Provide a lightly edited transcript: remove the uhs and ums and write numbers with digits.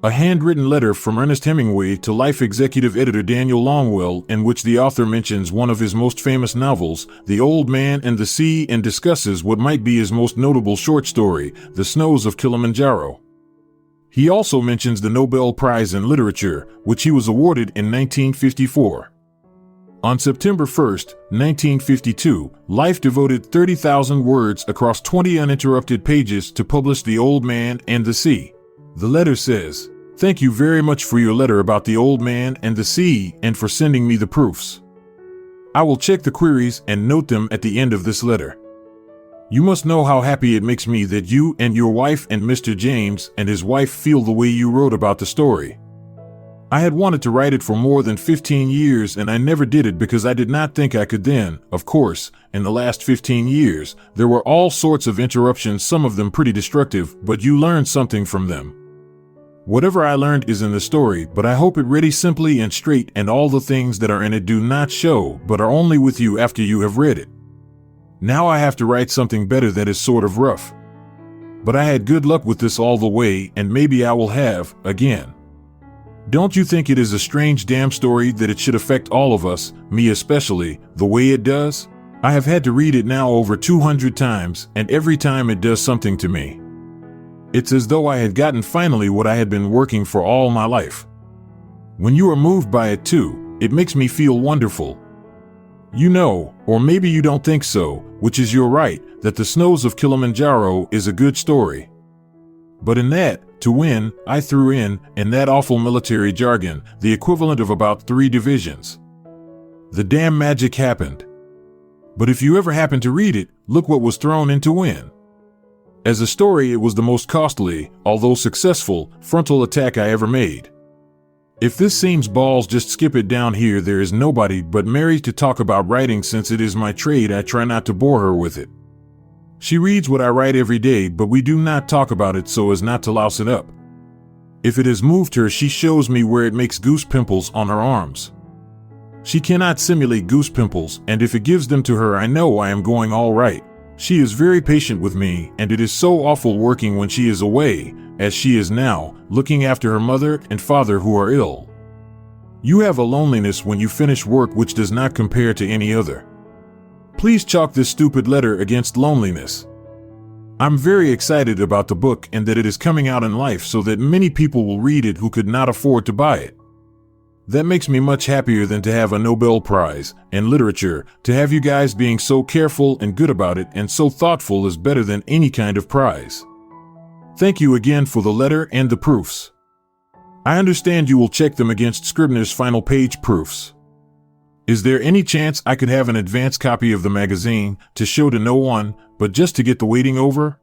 A handwritten letter from Ernest Hemingway to Life executive editor Daniel Longwell, in which the author mentions one of his most famous novels, The Old Man and the Sea, and discusses what might be his most notable short story, The Snows of Kilimanjaro. He also mentions the Nobel Prize in Literature, which he was awarded in 1954. On September 1, 1952, Life devoted 30,000 words across 20 uninterrupted pages to publish The Old Man and the Sea. The letter says, "Thank you very much for your letter about the old man and the sea and for sending me the proofs. I will check the queries and note them at the end of this letter. You must know how happy it makes me that you and your wife and Mr. James and his wife feel the way you wrote about the story. I had wanted to write it for more than 15 years and I never did it because I did not think I could then. Of course, in the last 15 years, there were all sorts of interruptions, some of them pretty destructive, but you learned something from them. Whatever I learned is in the story, but I hope it read simply and straight, and all the things that are in it do not show, but are only with you after you have read it. Now I have to write something better that is sort of rough. But I had good luck with this all the way, and maybe I will have, again. Don't you think it is a strange damn story that it should affect all of us, me especially, the way it does? I have had to read it now over 200 times, and every time it does something to me. It's as though I had gotten finally what I had been working for all my life. When you are moved by it too, it makes me feel wonderful. You know, or maybe you don't think so, which is your right, that The Snows of Kilimanjaro is a good story. But in that, to win, I threw in that awful military jargon, the equivalent of about 3 divisions. The damn magic happened. But if you ever happen to read it, look what was thrown in to win. As a story, it was the most costly, although successful, frontal attack I ever made. If this seems balls, just skip it down here. There is nobody but Mary to talk about writing. Since it is my trade, I try not to bore her with it. She reads what I write every day, but we do not talk about it so as not to louse it up. If it has moved her, she shows me where it makes goose pimples on her arms. She cannot simulate goose pimples, and if it gives them to her, I know I am going all right. She is very patient with me, and it is so awful working when she is away, as she is now, looking after her mother and father who are ill. You have a loneliness when you finish work which does not compare to any other. Please chalk this stupid letter against loneliness. I'm very excited about the book and that it is coming out in Life so that many people will read it who could not afford to buy it. That makes me much happier than to have a Nobel Prize in literature. To have you guys being so careful and good about it and so thoughtful is better than any kind of prize. Thank you again for the letter and the proofs. I understand you will check them against Scribner's final page proofs. Is there any chance I could have an advance copy of the magazine to show to no one, but just to get the waiting over?